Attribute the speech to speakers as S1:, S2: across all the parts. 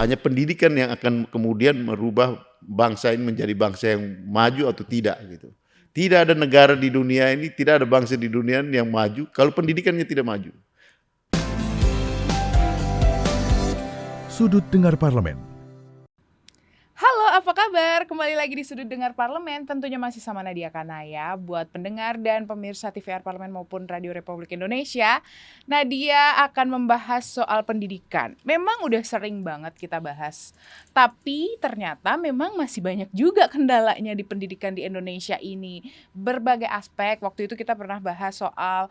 S1: hanya pendidikan yang akan kemudian merubah bangsa ini menjadi bangsa yang maju atau tidak gitu. Tidak ada negara di dunia ini, tidak ada bangsa di dunia ini yang maju kalau pendidikannya tidak maju.
S2: Sudut Dengar Parlemen.
S3: Halo, apa kabar? Kembali lagi di Sudut Dengar Parlemen, tentunya masih sama Nadia Kanaya. Buat pendengar dan pemirsa TVR Parlemen maupun Radio Republik Indonesia, Nadia akan membahas soal pendidikan. Memang udah sering banget kita bahas, tapi ternyata memang masih banyak juga kendalanya di pendidikan di Indonesia ini. Berbagai aspek, waktu itu kita pernah bahas soal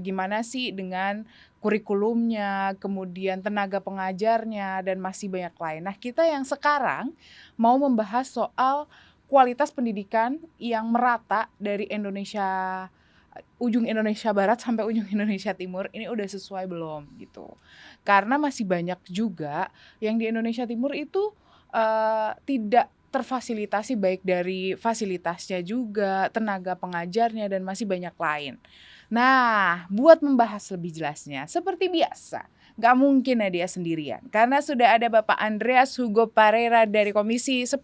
S3: gimana sih dengan kurikulumnya, kemudian tenaga pengajarnya, dan masih banyak lain. Nah, kita yang sekarang mau membahas soal kualitas pendidikan yang merata dari Indonesia, ujung Indonesia Barat sampai ujung Indonesia Timur, ini udah sesuai belum gitu. Karena masih banyak juga yang di Indonesia Timur itu tidak terfasilitasi, baik dari fasilitasnya juga, tenaga pengajarnya, dan masih banyak lain. Nah, buat membahas lebih jelasnya, seperti biasa, gak mungkin Nadia sendirian. Karena sudah ada Bapak Andreas Hugo Parera dari Komisi 10,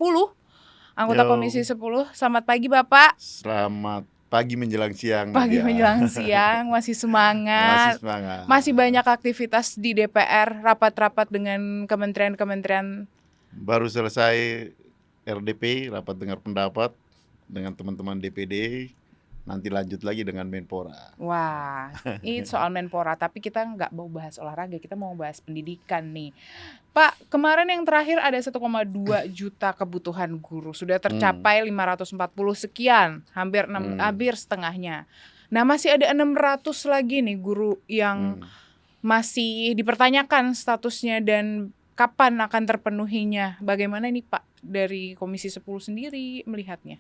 S3: anggota Komisi 10. Selamat pagi Bapak.
S1: Selamat pagi menjelang siang.
S3: Pagi menjelang siang, masih semangat.
S1: Masih semangat.
S3: Masih banyak aktivitas di DPR, rapat-rapat dengan kementerian-kementerian.
S1: Baru selesai RDP, rapat dengar pendapat dengan teman-teman DPD. Nanti lanjut lagi dengan Menpora.
S3: Wah, ini soal Menpora, tapi kita nggak mau bahas olahraga, kita mau bahas pendidikan nih. Pak, kemarin yang terakhir ada 1,2 juta kebutuhan guru, sudah tercapai 540 sekian, hampir setengahnya. Nah, masih ada 600 lagi nih guru yang masih dipertanyakan statusnya dan kapan akan terpenuhinya. Bagaimana nih Pak, dari Komisi 10 sendiri melihatnya?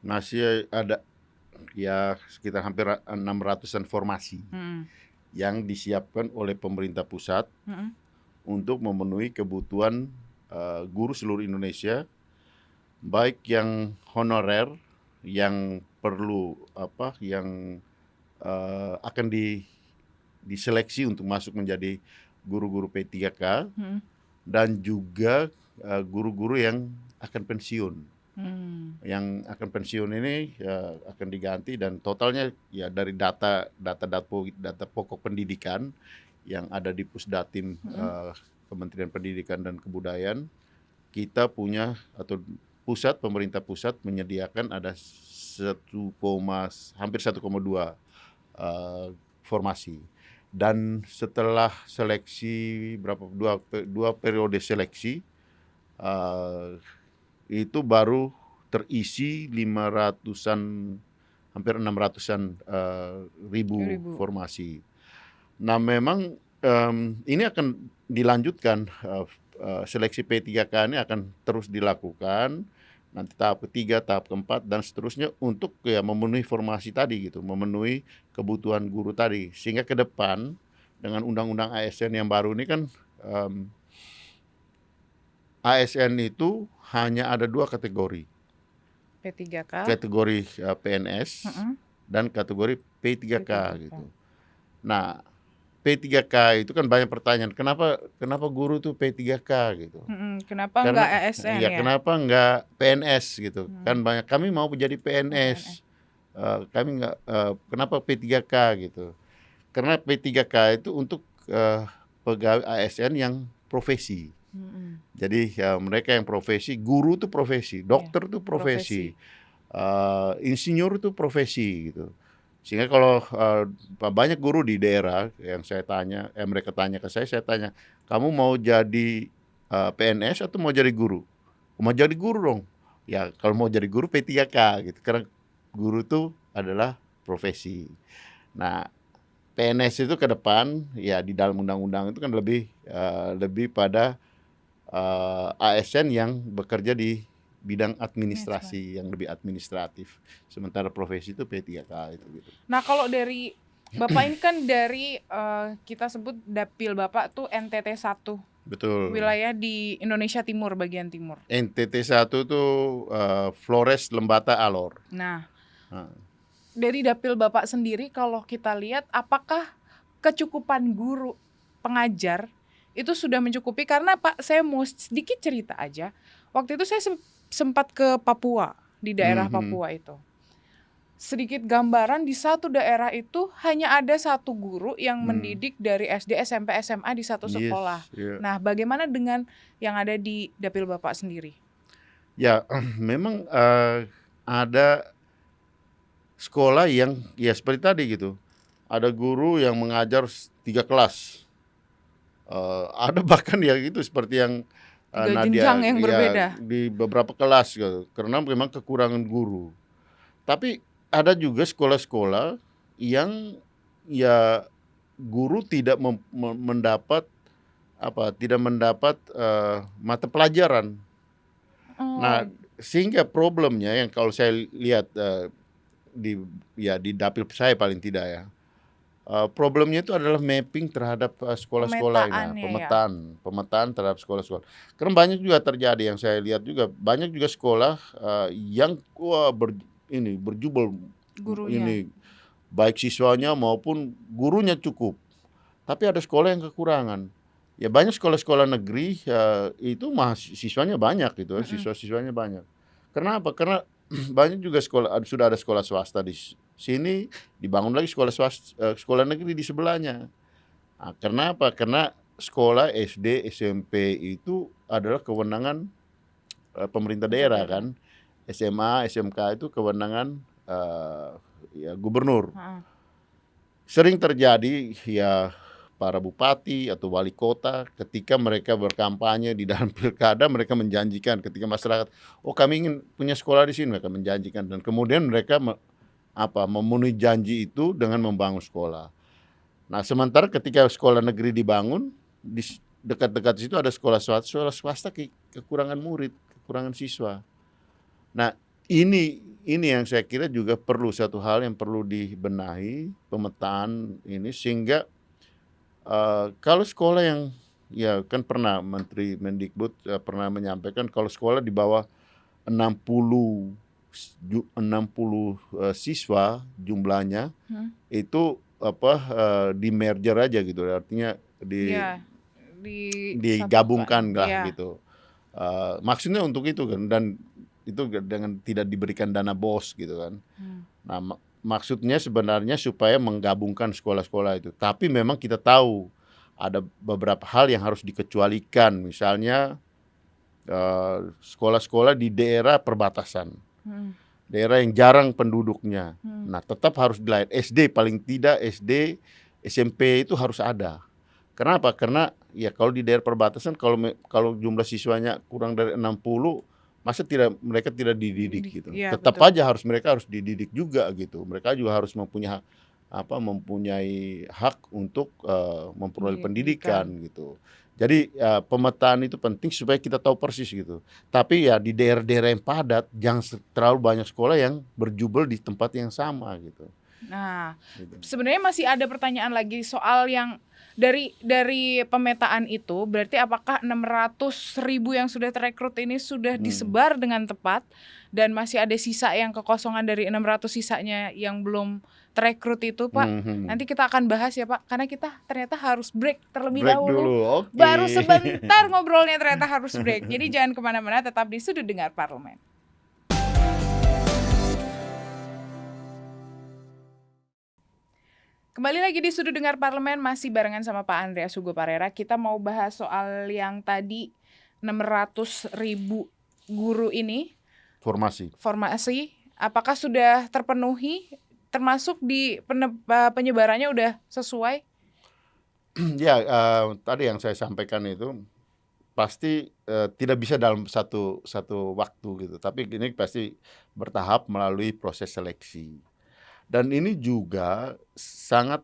S1: Masih ada ya sekitar hampir 600-an formasi yang disiapkan oleh pemerintah pusat untuk memenuhi kebutuhan guru seluruh Indonesia, baik yang honorer, yang perlu yang akan diseleksi untuk masuk menjadi guru-guru P3K, dan juga guru-guru yang akan pensiun. Yang akan pensiun ini akan diganti, dan totalnya ya dari data pokok pendidikan yang ada di Pusdatim Kementerian Pendidikan dan Kebudayaan, kita punya atau pemerintah pusat menyediakan ada hampir 1,2 formasi. Dan setelah seleksi dua periode seleksi, itu baru terisi 500-an, hampir 600-an ribu formasi. Nah, memang ini akan dilanjutkan, seleksi P3K ini akan terus dilakukan, nanti tahap ketiga, tahap keempat, dan seterusnya untuk ya memenuhi formasi tadi gitu, memenuhi kebutuhan guru tadi. Sehingga ke depan dengan undang-undang ASN yang baru ini kan, ASN itu hanya ada 2 kategori.
S3: P3K.
S1: Kategori PNS dan kategori P3K gitu. Nah, P3K itu kan banyak pertanyaan, kenapa guru tuh P3K gitu.
S3: Kenapa enggak ASN ya?
S1: Kenapa enggak PNS gitu. Kan banyak, kami mau jadi PNS. Kami enggak, kenapa P3K gitu. Karena P3K itu untuk pegawai ASN yang profesi. Jadi ya mereka yang profesi, guru itu profesi, dokter itu profesi, insinyur itu profesi gitu. Sehingga kalau banyak guru di daerah yang saya tanya, mereka tanya ke saya tanya, kamu mau jadi PNS atau mau jadi guru? Mau jadi guru dong. Ya kalau mau jadi guru P3K gitu, karena guru itu adalah profesi. Nah, PNS itu ke depan ya di dalam undang-undang itu kan lebih pada ASN yang bekerja di bidang administrasi, yang lebih administratif. Sementara profesi itu P3K itu gitu.
S3: Nah, kalau dari Bapak ini kan dari kita sebut dapil Bapak tuh NTT 1.
S1: Betul.
S3: Wilayah di Indonesia Timur, bagian timur.
S1: NTT 1 tuh Flores Lembata Alor.
S3: Nah, dari dapil Bapak sendiri kalau kita lihat, apakah kecukupan guru pengajar itu sudah mencukupi? Karena Pak, saya mau sedikit cerita aja. Waktu itu saya sempat ke Papua, di daerah Papua itu. Sedikit gambaran, di satu daerah itu hanya ada satu guru yang mendidik dari SD, SMP, SMA di satu sekolah. Nah, bagaimana dengan yang ada di dapil Bapak sendiri?
S1: Ya, memang ada sekolah yang ya seperti tadi gitu. Ada guru yang mengajar 3 kelas. Ada bahkan ya gitu seperti yang Nadia
S3: jenjang yang berbeda
S1: di beberapa kelas gitu. Karena memang kekurangan guru. Tapi ada juga sekolah-sekolah yang ya guru tidak mendapat mata pelajaran. Nah, sehingga problemnya yang kalau saya lihat di dapil saya paling tidak ya. Problemnya itu adalah mapping terhadap sekolah-sekolah ini, pemetaan terhadap sekolah-sekolah. Karena banyak juga terjadi yang saya lihat juga, banyak juga sekolah yang berjubel
S3: gurunya.
S1: Ini baik siswanya maupun gurunya cukup. Tapi ada sekolah yang kekurangan. Ya banyak sekolah-sekolah negeri itu siswanya banyak gitu, siswa-siswanya banyak. Kenapa? Karena banyak juga sudah ada sekolah swasta di sini, dibangun lagi sekolah negeri di sebelahnya. Nah, kenapa? Karena sekolah SD, SMP itu adalah kewenangan pemerintah daerah kan. SMA, SMK itu kewenangan gubernur. Sering terjadi ya para bupati atau wali kota ketika mereka berkampanye di dalam pilkada, mereka menjanjikan ketika masyarakat, kami ingin punya sekolah di sini, mereka menjanjikan, dan kemudian mereka memenuhi janji itu dengan membangun sekolah. Nah, sementara ketika sekolah negeri dibangun, di dekat-dekat situ ada sekolah swasta kekurangan murid, kekurangan siswa. Nah, ini yang saya kira juga perlu satu hal yang perlu dibenahi, pemetaan ini, sehingga kalau sekolah yang ya kan pernah Menteri Mendikbud pernah menyampaikan kalau sekolah di bawah 60 siswa jumlahnya itu di merger aja gitu, artinya digabungkan lah gitu. Maksudnya untuk itu kan, dan itu dengan tidak diberikan dana BOS gitu kan. Nah, maksudnya sebenarnya supaya menggabungkan sekolah-sekolah itu. Tapi memang kita tahu ada beberapa hal yang harus dikecualikan. Misalnya sekolah-sekolah di daerah perbatasan. Daerah yang jarang penduduknya. Nah, tetap harus dilayani. SD paling tidak, SD, SMP itu harus ada. Kenapa? Karena ya kalau di daerah perbatasan kalau jumlah siswanya kurang dari 60, masa mereka tidak dididik gitu.
S3: Ya,
S1: tetap
S3: betul.
S1: aja mereka harus dididik juga gitu. Mereka juga harus mempunyai hak untuk memperoleh pendidikan gitu. Jadi pemetaan itu penting supaya kita tahu persis gitu. Tapi ya di daerah-daerah yang padat jangan terlalu banyak sekolah yang berjubel di tempat yang sama gitu.
S3: Nah, sebenarnya masih ada pertanyaan lagi soal yang dari pemetaan itu, berarti apakah 600.000 yang sudah terekrut ini sudah disebar dengan tepat, dan masih ada sisa yang kekosongan dari 600 sisanya yang belum terekrut itu, Pak? Nanti kita akan bahas ya, Pak, karena kita ternyata harus break terlebih dahulu.
S1: Okay.
S3: Baru sebentar ngobrolnya ternyata harus break. Jadi jangan kemana-mana, tetap di Sudut Dengar Parlemen. Kembali lagi di Sudut Dengar Parlemen, masih barengan sama Pak Andreas Hugo Parera. Kita mau bahas soal yang tadi 600.000 guru ini. Formasi. Apakah sudah terpenuhi? Termasuk di penyebarannya udah sesuai?
S1: Ya, tadi yang saya sampaikan itu pasti tidak bisa dalam satu waktu gitu. Tapi ini pasti bertahap melalui proses seleksi. Dan ini juga sangat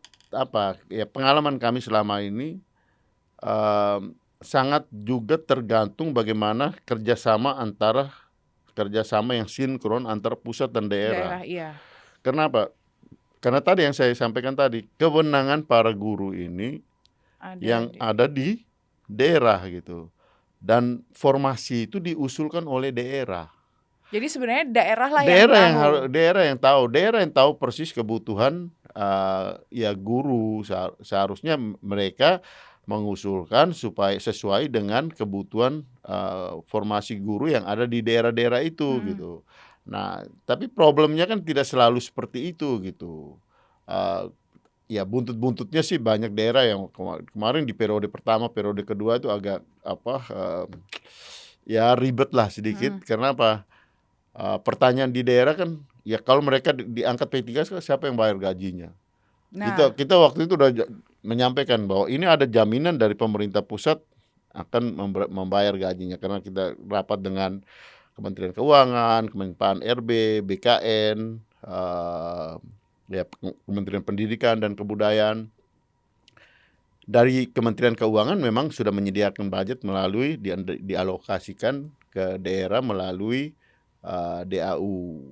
S1: pengalaman kami selama ini sangat juga tergantung bagaimana kerjasama yang sinkron antara pusat dan daerah.
S3: Iya.
S1: Kenapa? Karena tadi yang saya sampaikan tadi, kewenangan para guru ini ada di daerah gitu, dan formasi itu diusulkan oleh daerah. Jadi sebenarnya daerah yang tahu persis kebutuhan guru. Seharusnya mereka mengusulkan supaya sesuai dengan kebutuhan formasi guru yang ada di daerah-daerah itu gitu. Nah, tapi problemnya kan tidak selalu seperti itu gitu. Uh, Ya buntut-buntutnya sih banyak daerah yang kemarin di periode pertama, periode kedua itu agak ya ribet lah sedikit. Karena apa? Pertanyaan di daerah kan, ya kalau mereka diangkat P3 siapa yang bayar gajinya?
S3: Nah,
S1: Kita waktu itu udah menyampaikan bahwa ini ada jaminan dari pemerintah pusat akan membayar gajinya, karena kita rapat dengan Kementerian Keuangan, Kemenpan RB, BKN, ya Kementerian Pendidikan dan Kebudayaan. Dari Kementerian Keuangan memang sudah menyediakan budget melalui dialokasikan ke daerah melalui DAU.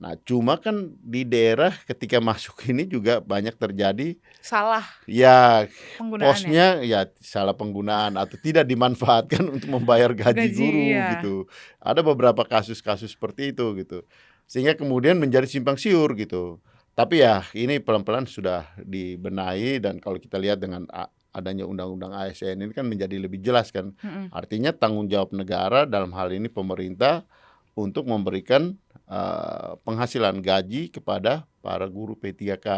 S1: Nah, cuma kan di daerah ketika masuk ini juga banyak terjadi
S3: salah
S1: ya
S3: penggunaannya.
S1: posnya ya salah penggunaan atau tidak dimanfaatkan untuk membayar gaji guru
S3: Iya.
S1: gitu. Ada beberapa kasus-kasus seperti itu gitu. Sehingga kemudian menjadi simpang siur gitu. Tapi ya ini pelan-pelan sudah dibenahi, dan kalau kita lihat dengan adanya undang-undang ASN ini kan menjadi lebih jelas kan. Artinya tanggung jawab negara dalam hal ini pemerintah untuk memberikan penghasilan gaji kepada para guru P3K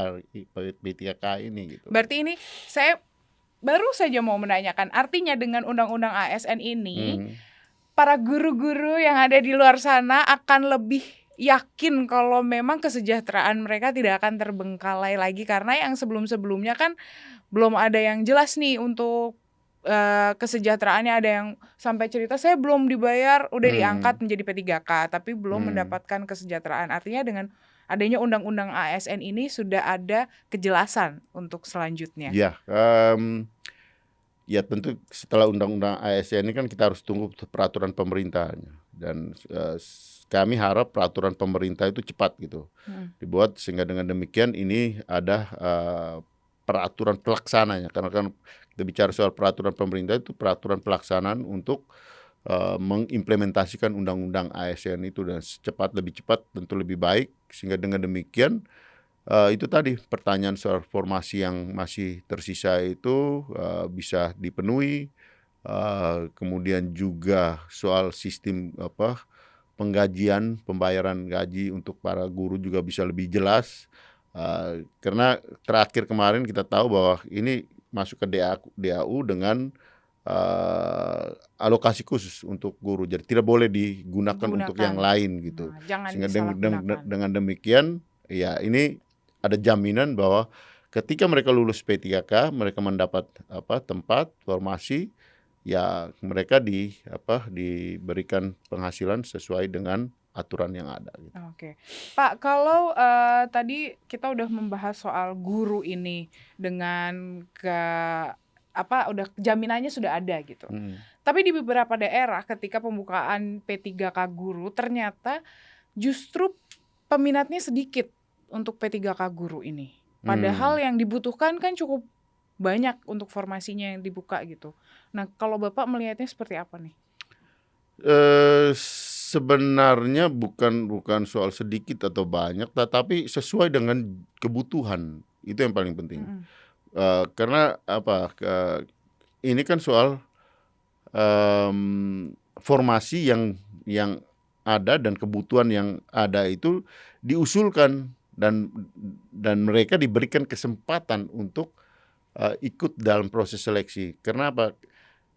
S1: ini gitu.
S3: Berarti ini saya baru saja mau menanyakan, artinya dengan undang-undang ASN ini para guru-guru yang ada di luar sana akan lebih yakin kalau memang kesejahteraan mereka tidak akan terbengkalai lagi, karena yang sebelum-sebelumnya kan belum ada yang jelas nih untuk kesejahteraannya. Ada yang sampai cerita saya belum dibayar udah diangkat menjadi P3K tapi belum mendapatkan kesejahteraan. Artinya dengan adanya undang-undang ASN ini sudah ada kejelasan untuk selanjutnya.
S1: Ya, ya tentu setelah undang-undang ASN ini kan kita harus tunggu peraturan pemerintahnya, dan kami harap peraturan pemerintah itu cepat gitu dibuat, sehingga dengan demikian ini ada peraturan pelaksananya. Karena kan kita bicara soal peraturan pemerintah, itu peraturan pelaksanaan untuk mengimplementasikan undang-undang ASN itu, dan lebih cepat tentu lebih baik, sehingga dengan demikian itu tadi pertanyaan soal formasi yang masih tersisa itu bisa dipenuhi, kemudian juga soal sistem penggajian, pembayaran gaji untuk para guru juga bisa lebih jelas. Karena terakhir kemarin kita tahu bahwa ini masuk ke DAU dengan alokasi khusus untuk guru, jadi tidak boleh digunakan untuk yang lain gitu. Sehingga dengan demikian ya ini ada jaminan bahwa ketika mereka lulus P3K mereka mendapat tempat formasi, ya mereka diberikan penghasilan sesuai dengan aturan yang ada gitu.
S3: Oke. Pak, kalau tadi kita udah membahas soal guru ini dengan udah jaminannya sudah ada gitu. Tapi di beberapa daerah ketika pembukaan P3K guru ternyata justru peminatnya sedikit untuk P3K guru ini. Padahal yang dibutuhkan kan cukup banyak untuk formasinya yang dibuka gitu. Nah, kalau Bapak melihatnya seperti apa nih?
S1: Sebenarnya bukan soal sedikit atau banyak, tetapi sesuai dengan kebutuhan, itu yang paling penting. Karena ini kan soal formasi yang ada dan kebutuhan yang ada itu diusulkan, dan mereka diberikan kesempatan untuk ikut dalam proses seleksi. Karena apa?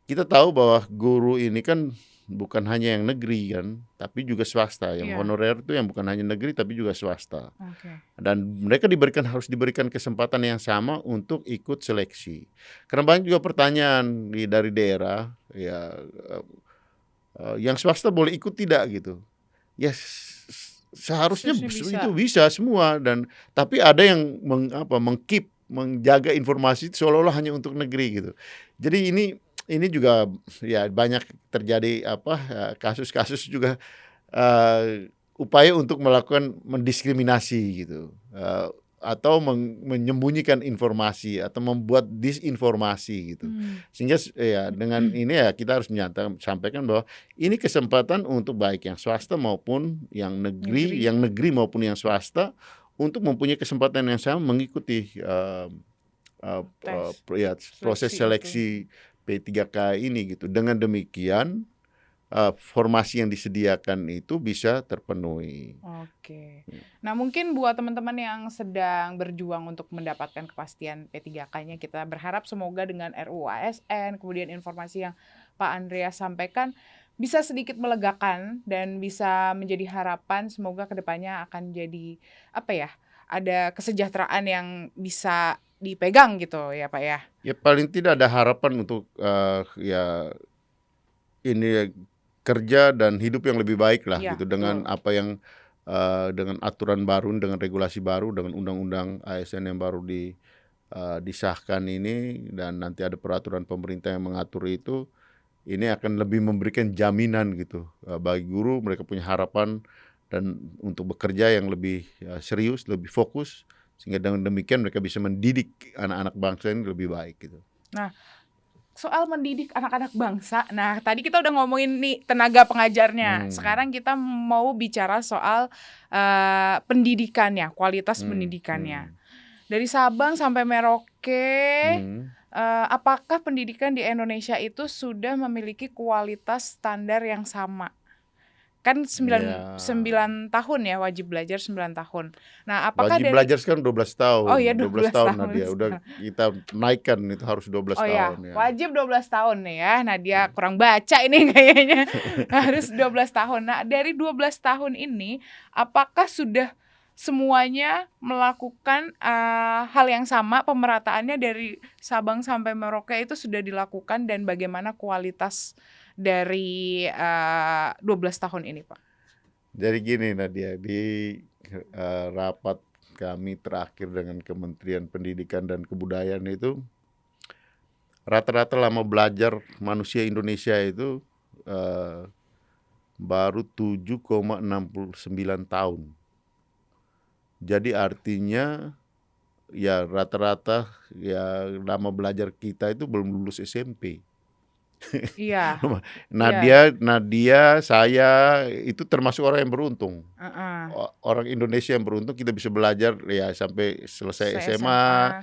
S1: Kita tahu bahwa guru ini kan bukan hanya yang negeri kan, tapi juga swasta. Yang honorer itu yang bukan hanya negeri tapi juga swasta. Dan mereka harus diberikan kesempatan yang sama untuk ikut seleksi. Karena banyak juga pertanyaan dari daerah, ya yang swasta boleh ikut tidak gitu. Ya seharusnya itu bisa semua, tapi ada yang menjaga informasi seolah-olah hanya untuk negeri gitu. Jadi ini juga ya banyak terjadi kasus-kasus juga upaya untuk melakukan mendiskriminasi gitu, atau menyembunyikan informasi atau membuat disinformasi gitu. Sehingga ya dengan ini ya kita harus sampaikan bahwa ini kesempatan untuk baik yang swasta maupun yang negeri maupun yang swasta untuk mempunyai kesempatan yang sama mengikuti proses seleksi P3K ini gitu. Dengan demikian formasi yang disediakan itu bisa terpenuhi.
S3: Oke. Nah, mungkin buat teman-teman yang sedang berjuang untuk mendapatkan kepastian P3K-nya, kita berharap semoga dengan RUU ASN, kemudian informasi yang Pak Andreas sampaikan bisa sedikit melegakan dan bisa menjadi harapan, semoga kedepannya akan jadi ada kesejahteraan yang bisa dipegang gitu ya Pak ya.
S1: Ya paling tidak ada harapan untuk ini kerja dan hidup yang lebih baik lah gitu dengan apa yang dengan aturan baru, dengan regulasi baru, dengan undang-undang ASN yang baru disahkan ini, dan nanti ada peraturan pemerintah yang mengatur itu. Ini akan lebih memberikan jaminan gitu bagi guru, mereka punya harapan dan untuk bekerja yang lebih serius, lebih fokus, sehingga dengan demikian mereka bisa mendidik anak-anak bangsa ini lebih baik gitu.
S3: Nah, soal mendidik anak-anak bangsa, nah tadi kita udah ngomongin nih tenaga pengajarnya. Sekarang kita mau bicara soal pendidikannya, kualitas pendidikannya. Dari Sabang sampai Merauke, apakah pendidikan di Indonesia itu sudah memiliki kualitas standar yang sama? Kan 9 tahun ya, wajib belajar 9 tahun. Nah, apakah
S1: wajib belajar sekarang 12 tahun.
S3: Oh iya, 12 tahun.
S1: Nadia, udah kita naikkan itu harus 12 tahun.
S3: Ya. Wajib 12 tahun nih ya. Nadia kurang baca ini kayaknya. Harus 12 tahun. Nah, dari 12 tahun ini apakah sudah semuanya melakukan hal yang sama, pemerataannya dari Sabang sampai Merauke itu sudah dilakukan, dan bagaimana kualitas dari 12 tahun ini, Pak?
S1: Jadi gini Nadia, di rapat kami terakhir dengan Kementerian Pendidikan dan Kebudayaan itu, rata-rata lama belajar manusia Indonesia itu baru 7,69 tahun. Jadi artinya ya rata-rata ya lama belajar kita itu belum lulus SMP.
S3: Iya.
S1: Nadia, saya itu termasuk orang yang beruntung. Orang Indonesia yang beruntung, kita bisa belajar ya sampai selesai SMA,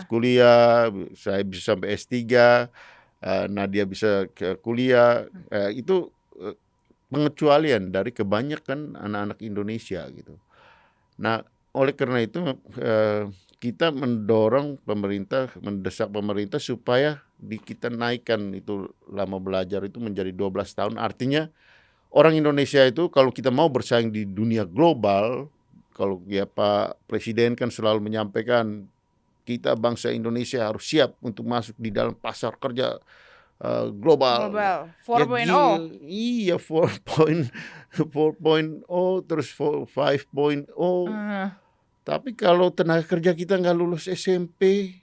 S1: kuliah, saya bisa sampai S3, Nadia bisa ke kuliah. Itu pengecualian dari kebanyakan anak-anak Indonesia gitu. Nah, oleh karena itu kita mendorong pemerintah, mendesak pemerintah supaya kita naikkan itu lama belajar itu menjadi 12 tahun. Artinya orang Indonesia itu kalau kita mau bersaing di dunia global, kalau ya Pak Presiden kan selalu menyampaikan kita bangsa Indonesia harus siap untuk masuk di dalam pasar kerja global.
S3: 4.0.
S1: Iya, 4.0 terus 5.0. Tapi kalau tenaga kerja kita nggak lulus SMP,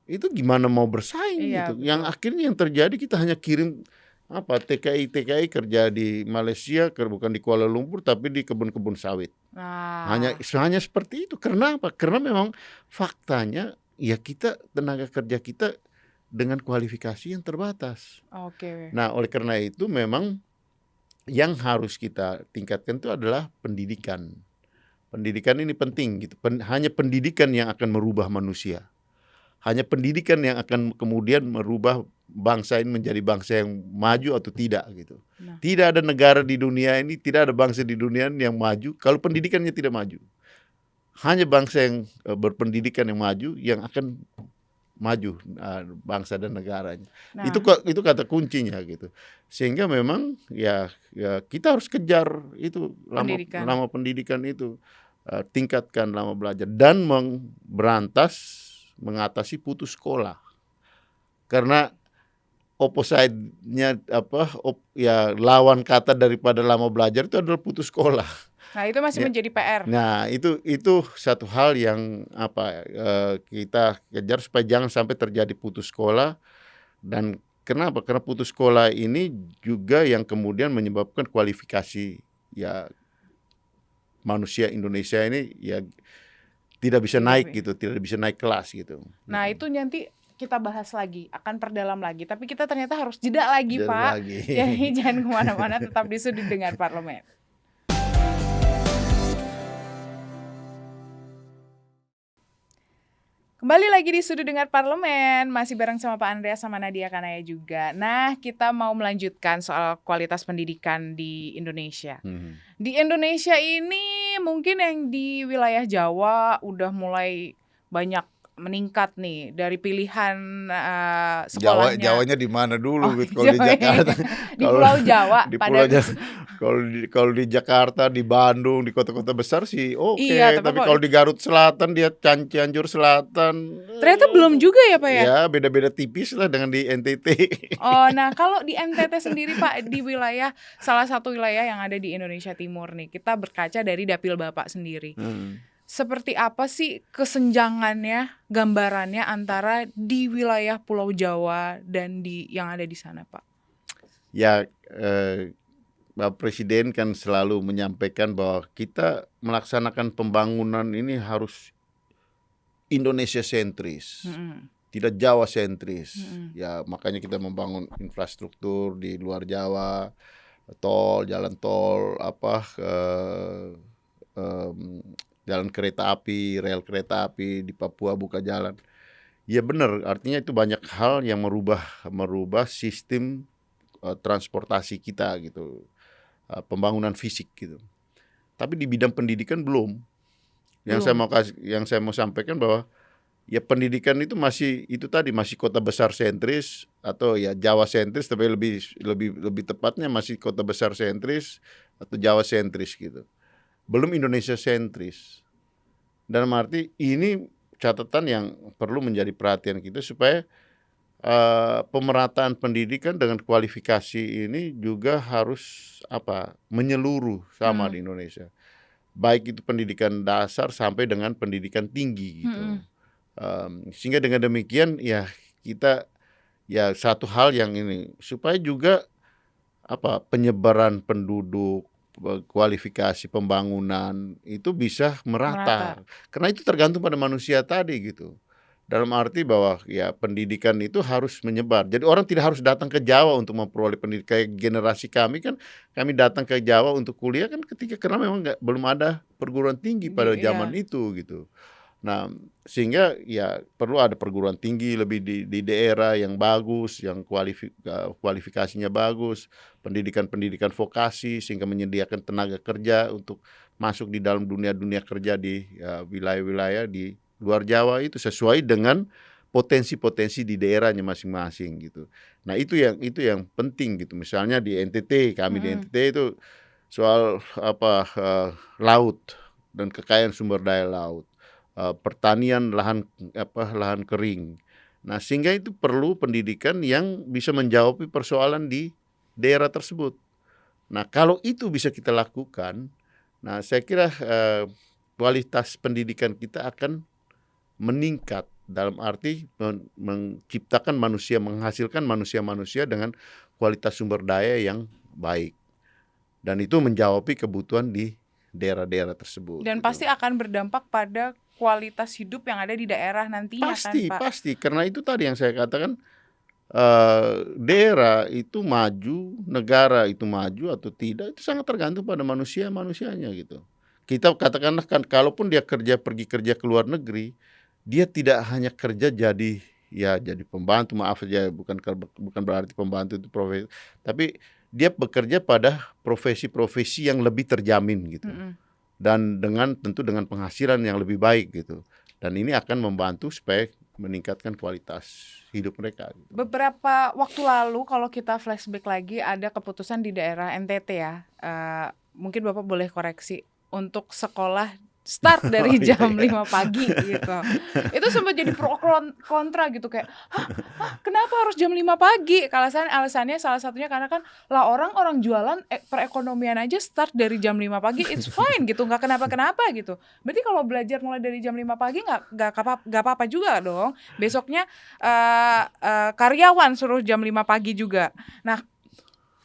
S1: itu gimana mau bersaing gitu. Betul. Yang akhirnya yang terjadi kita hanya kirim TKI kerja di Malaysia, bukan di Kuala Lumpur tapi di kebun-kebun sawit. Hanya seperti itu. Karena apa? Karena memang faktanya ya kita tenaga kerja kita dengan kualifikasi yang terbatas. Nah, oleh karena itu memang yang harus kita tingkatkan itu adalah pendidikan. Pendidikan ini penting gitu. Hanya pendidikan yang akan merubah manusia. Hanya pendidikan yang akan kemudian merubah bangsa ini menjadi bangsa yang maju atau tidak gitu. Tidak ada negara di dunia ini, tidak ada bangsa di dunia ini yang maju kalau pendidikannya tidak maju. Hanya bangsa yang berpendidikan yang maju yang akan maju bangsa dan negaranya. Itu kata kuncinya gitu. Sehingga memang ya kita harus kejar itu lama pendidikan itu, tingkatkan lama belajar dan mengatasi putus sekolah. Karena opposite-nya lawan kata daripada lama belajar itu adalah putus sekolah.
S3: Nah, itu masih menjadi PR.
S1: Nah, itu satu hal yang kita kejar supaya jangan sampai terjadi putus sekolah. Dan kenapa? Karena putus sekolah ini juga yang kemudian menyebabkan kualifikasi ya manusia Indonesia ini ya tidak bisa naik gitu, tidak bisa naik kelas gitu.
S3: Nah, itu nanti kita bahas lagi, akan perdalam lagi. Tapi kita ternyata harus jeda lagi, Pak. Jadi jangan kemana-mana, tetap di Sudut Dengar Parlemen. Kembali lagi di Sudut Dengar Parlemen, masih bareng sama Pak Andreas sama Nadia Kanaya juga. Nah, kita mau melanjutkan soal kualitas pendidikan di Indonesia. Di Indonesia ini mungkin yang di wilayah Jawa udah mulai banyak meningkat nih dari pilihan sekolahnya.
S1: Jawanya di mana dulu gitu? Kalau di
S3: Jawanya
S1: Jakarta,
S3: di Pulau Jawa.
S1: di Pulau Jawa. Kalau di Jakarta, di Bandung, di kota-kota besar sih oke.
S3: Iya,
S1: Tapi kalau di Garut Selatan, dia Cianjur Selatan,
S3: ternyata belum juga ya Pak ya?
S1: ya beda-beda tipis lah dengan di NTT.
S3: Oh, nah kalau di NTT sendiri Pak, di wilayah salah satu wilayah yang ada di Indonesia Timur nih, kita berkaca dari dapil Bapak sendiri. Seperti apa sih kesenjangannya, gambarannya antara di wilayah Pulau Jawa dan di yang ada di sana, Pak?
S1: Ya, Bapak Presiden kan selalu menyampaikan bahwa kita melaksanakan pembangunan ini harus Indonesia sentris, tidak Jawa sentris. Ya, makanya kita membangun infrastruktur di luar Jawa, tol, jalan tol, jalan kereta api, rel kereta api di Papua buka jalan. Ya benar, artinya itu banyak hal yang merubah sistem transportasi kita gitu, pembangunan fisik gitu. Tapi di bidang pendidikan belum. Yang saya mau sampaikan bahwa ya pendidikan itu masih kota besar sentris atau ya Jawa sentris, tapi lebih tepatnya masih kota besar sentris atau Jawa sentris gitu. Belum Indonesia sentris. Dalam arti ini catatan yang perlu menjadi perhatian kita supaya pemerataan pendidikan dengan kualifikasi ini juga harus menyeluruh sama di Indonesia. Baik itu pendidikan dasar sampai dengan pendidikan tinggi gitu. Sehingga dengan demikian ya kita ya satu hal yang ini supaya juga penyebaran penduduk, kualifikasi pembangunan itu bisa merata. Karena itu tergantung pada manusia tadi gitu. Dalam arti bahwa ya pendidikan itu harus menyebar. Jadi orang tidak harus datang ke Jawa untuk memperoleh pendidikan. Kayak generasi kami kan, kami datang ke Jawa untuk kuliah kan karena memang belum ada perguruan tinggi pada zaman itu gitu. Nah, sehingga ya perlu ada perguruan tinggi lebih di daerah yang bagus, yang kualifikasinya bagus, pendidikan vokasi sehingga menyediakan tenaga kerja untuk masuk di dalam dunia kerja di wilayah-wilayah di luar Jawa itu sesuai dengan potensi-potensi di daerahnya masing-masing gitu. Nah, itu yang penting gitu. Misalnya di NTT, kami di NTT itu soal laut dan kekayaan sumber daya laut. Pertanian lahan kering. Nah, sehingga itu perlu pendidikan yang bisa menjawab persoalan di daerah tersebut. Nah, kalau itu bisa kita lakukan, nah saya kira kualitas pendidikan kita akan meningkat dalam arti menciptakan menghasilkan manusia-manusia dengan kualitas sumber daya yang baik. Dan itu menjawab kebutuhan di daerah-daerah tersebut.
S3: Dan pasti akan berdampak pada kualitas hidup yang ada di daerah nantinya kan Pak?
S1: Pasti, karena itu tadi yang saya katakan daerah itu maju, negara itu maju atau tidak itu sangat tergantung pada manusianya gitu. Kita katakanlah kan kalaupun dia pergi kerja ke luar negeri, dia tidak hanya kerja jadi pembantu, maaf ya bukan berarti pembantu itu profesi, tapi dia bekerja pada profesi-profesi yang lebih terjamin gitu. Dan tentu dengan penghasilan yang lebih baik gitu. Dan ini akan membantu supaya meningkatkan kualitas hidup mereka gitu.
S3: Beberapa waktu lalu kalau kita flashback lagi ada keputusan di daerah NTT ya. Mungkin Bapak boleh koreksi untuk sekolah start dari jam 5 pagi gitu. Itu sempat jadi pro kontra gitu kayak, kenapa harus jam 5 pagi? Alasannya salah satunya karena kan lah orang jualan perekonomian aja start dari jam 5 pagi, it's fine gitu, nggak kenapa-kenapa gitu. Berarti kalau belajar mulai dari jam 5 pagi nggak apa-apa juga dong. Besoknya karyawan suruh jam 5 pagi juga. Nah,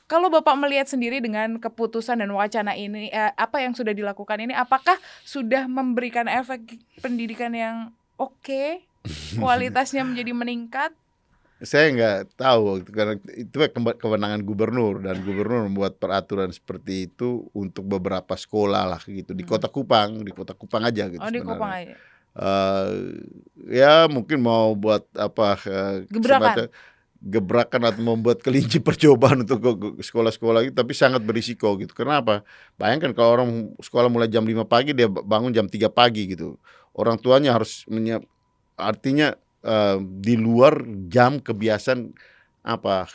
S3: kalau Bapak melihat sendiri dengan keputusan dan wacana ini, apa yang sudah dilakukan ini, apakah sudah memberikan efek pendidikan yang oke, kualitasnya menjadi meningkat?
S1: Saya nggak tahu, karena itu kewenangan gubernur, dan gubernur membuat peraturan seperti itu untuk beberapa sekolah lah gitu, di Kota Kupang aja gitu.
S3: Oh, di Kupang aja.
S1: Ya mungkin mau buat apa,
S3: Gebrakan.
S1: gebrakan atau membuat kelinci percobaan untuk ke sekolah-sekolah itu, tapi sangat berisiko gitu. Kenapa? Bayangkan kalau orang sekolah mulai jam 5 pagi, dia bangun jam 3 pagi gitu. Orang tuanya harus artinya, di luar jam kebiasaan apa,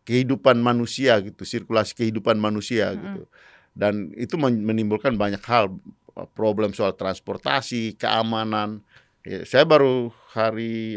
S1: kehidupan manusia gitu, sirkulasi kehidupan manusia gitu. Dan itu menimbulkan banyak hal, problem soal transportasi, keamanan. Ya, saya baru hari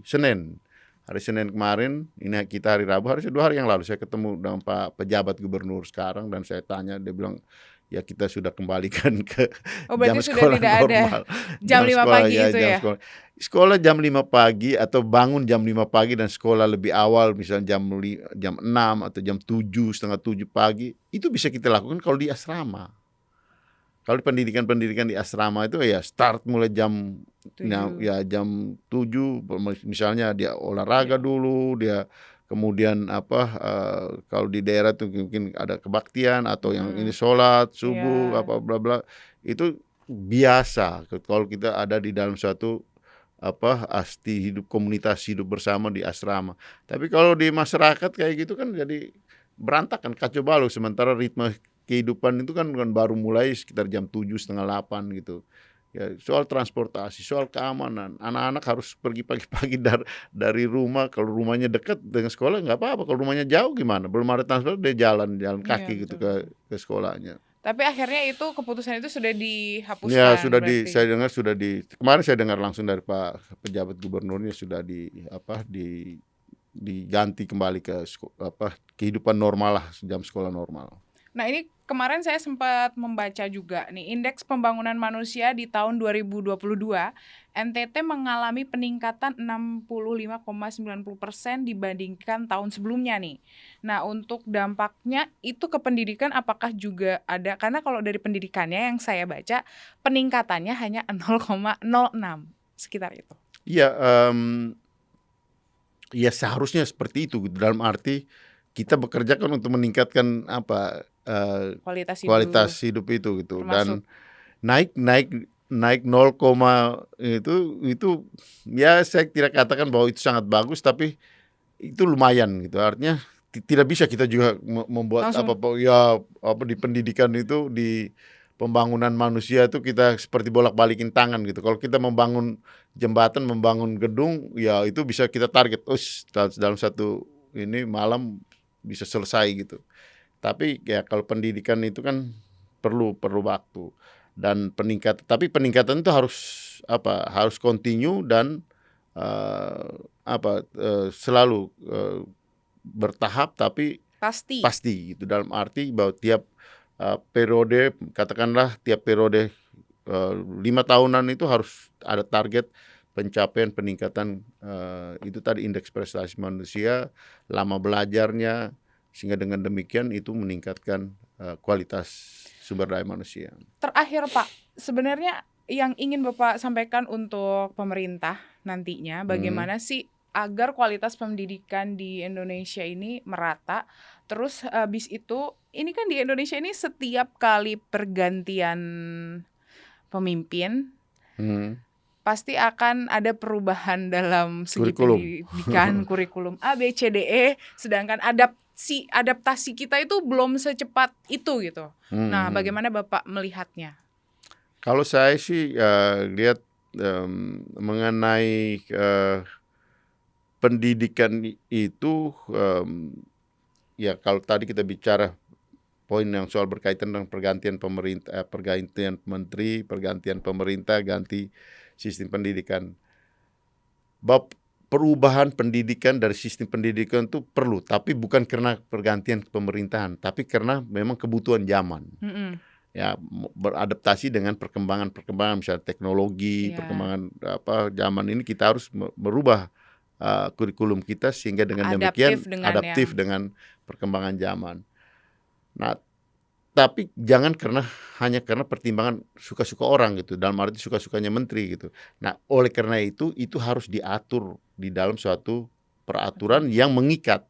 S1: Senin. Hari Senin kemarin, ini kita hari Rabu, hari 2 hari yang lalu saya ketemu dengan Pak pejabat gubernur sekarang dan saya tanya, dia bilang, "Ya kita sudah kembalikan ke
S3: Oh,
S1: jam
S3: berarti sudah
S1: sekolah
S3: tidak ada
S1: normal."
S3: jam
S1: Jam
S3: 5
S1: sekolah
S3: pagi
S1: ya,
S3: itu
S1: jam
S3: ya?
S1: sekolah. Sekolah jam 5 pagi atau bangun jam 5 pagi dan sekolah lebih awal misalnya jam 6 atau jam 7, setengah 7 pagi, itu bisa kita lakukan kalau di asrama. Kalau pendidikan-pendidikan di asrama itu ya start mulai jam
S3: 7.
S1: jam 7, misalnya dia olahraga dulu, dia kemudian kalau di daerah tuh mungkin ada kebaktian atau yang ini sholat subuh
S3: Iya.
S1: apa bla bla, itu biasa kalau kita ada di dalam suatu komunitas hidup bersama di asrama. Tapi kalau di masyarakat kayak gitu kan jadi berantakan, kacau balau. Sementara ritme kehidupan itu kan baru mulai sekitar jam 7, setengah 8 gitu. Ya, soal transportasi, soal keamanan, anak-anak harus pergi pagi-pagi dari rumah. Kalau rumahnya dekat dengan sekolah nggak apa-apa, kalau rumahnya jauh gimana? Belum ada transport, dia jalan
S3: Iya,
S1: kaki gitu
S3: betul.
S1: ke sekolahnya.
S3: Tapi akhirnya keputusan itu sudah
S1: Ya
S3: dihapuskan
S1: sudah
S3: berarti?
S1: saya dengar kemarin saya dengar langsung dari Pak pejabat gubernurnya sudah diganti kembali ke kehidupan normal lah, jam sekolah normal.
S3: Nah, ini kemarin saya sempat membaca juga nih, Indeks Pembangunan Manusia di tahun 2022, NTT mengalami peningkatan 65,90% dibandingkan tahun sebelumnya nih. Nah, untuk dampaknya itu ke pendidikan apakah juga ada? Karena kalau dari pendidikannya yang saya baca, peningkatannya hanya 0,06, sekitar itu.
S1: Iya, ya seharusnya seperti itu, dalam arti kita bekerja kan untuk meningkatkan kualitas hidup itu gitu.
S3: Termasuk
S1: Dan naik naik naik 0, itu ya saya tidak katakan bahwa itu sangat bagus, tapi itu lumayan gitu. Artinya tidak bisa kita juga membuat
S3: langsung
S1: di pendidikan itu, di pembangunan manusia itu kita seperti bolak-balikin tangan gitu. Kalau kita membangun jembatan, membangun gedung, ya itu bisa kita target, dalam satu ini malam bisa selesai gitu. Tapi ya kalau pendidikan itu kan perlu waktu dan tapi peningkatan itu harus continue dan selalu bertahap tapi
S3: pasti.
S1: pasti gitu, dalam arti bahwa tiap periode, katakanlah tiap periode 5 tahunan itu harus ada target pencapaian peningkatan itu tadi indeks prestasi manusia, lama belajarnya, sehingga dengan demikian itu meningkatkan kualitas sumber daya manusia.
S3: Terakhir Pak, sebenarnya yang ingin Bapak sampaikan untuk pemerintah nantinya, bagaimana sih agar kualitas pendidikan di Indonesia ini merata? Terus habis itu, ini kan di Indonesia ini setiap kali pergantian pemimpin, pasti akan ada perubahan dalam segi pendidikan, kurikulum A, B, C, D, E, sedangkan adaptasi kita itu belum secepat itu gitu. Nah, bagaimana Bapak melihatnya?
S1: Kalau saya sih lihat mengenai pendidikan itu, ya kalau tadi kita bicara poin yang soal berkaitan dengan pergantian pemerintah, pergantian menteri, pergantian pemerintah, ganti sistem pendidikan. Perubahan pendidikan dari sistem pendidikan itu perlu, tapi bukan karena pergantian pemerintahan, tapi karena memang kebutuhan zaman. Ya, beradaptasi dengan perkembangan misalnya teknologi, perkembangan zaman ini, kita harus merubah kurikulum kita sehingga dengan demikian adaptif dengan perkembangan zaman. Nah, tapi jangan hanya karena pertimbangan suka-suka orang gitu, dalam arti suka-sukanya menteri gitu. Nah, oleh karena itu harus diatur di dalam suatu peraturan yang mengikat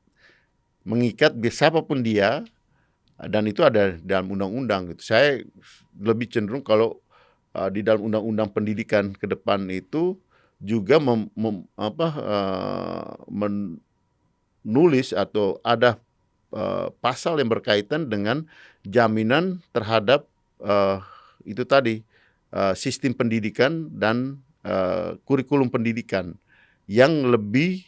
S1: siapapun dia, dan itu ada dalam undang-undang gitu. Saya lebih cenderung kalau di dalam undang-undang pendidikan ke depan itu juga menulis atau ada pasal yang berkaitan dengan jaminan terhadap itu tadi sistem pendidikan dan kurikulum pendidikan yang lebih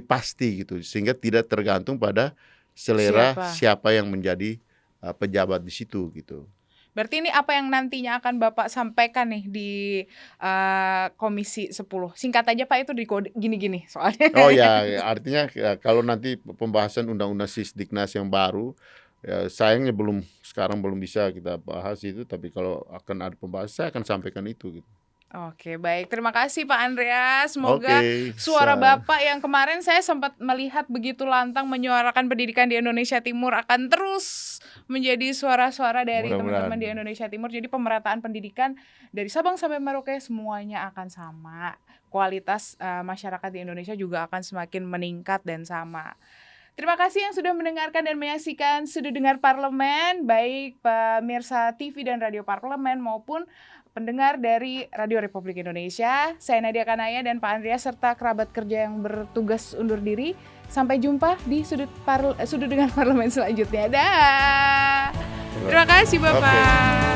S1: pasti gitu, sehingga tidak tergantung pada selera siapa yang menjadi pejabat di situ gitu.
S3: Berarti ini apa yang nantinya akan Bapak sampaikan nih di Komisi 10? Singkat aja Pak, itu di kode gini-gini soalnya.
S1: Oh ya, artinya kalau nanti pembahasan undang-undang Sisdiknas yang baru, ya sayangnya sekarang belum bisa kita bahas itu, tapi kalau akan ada pembahasan saya akan sampaikan itu gitu.
S3: Oke, baik. Terima kasih Pak Andreas. Semoga suara Bapak yang kemarin saya sempat melihat begitu lantang menyuarakan pendidikan di Indonesia Timur akan terus menjadi suara-suara dari teman-teman di Indonesia Timur. Jadi pemerataan pendidikan dari Sabang sampai Merauke semuanya akan sama. Kualitas masyarakat di Indonesia juga akan semakin meningkat dan sama. Terima kasih yang sudah mendengarkan dan menyaksikan Sudut Dengar Parlemen, baik pemirsa TV dan Radio Parlemen maupun pendengar dari Radio Republik Indonesia. Saya Nadia Kanaya dan Pak Andreas serta kerabat kerja yang bertugas undur diri. Sampai jumpa di Sudut Dengar Parlemen selanjutnya. Dah. Terima kasih Bapak.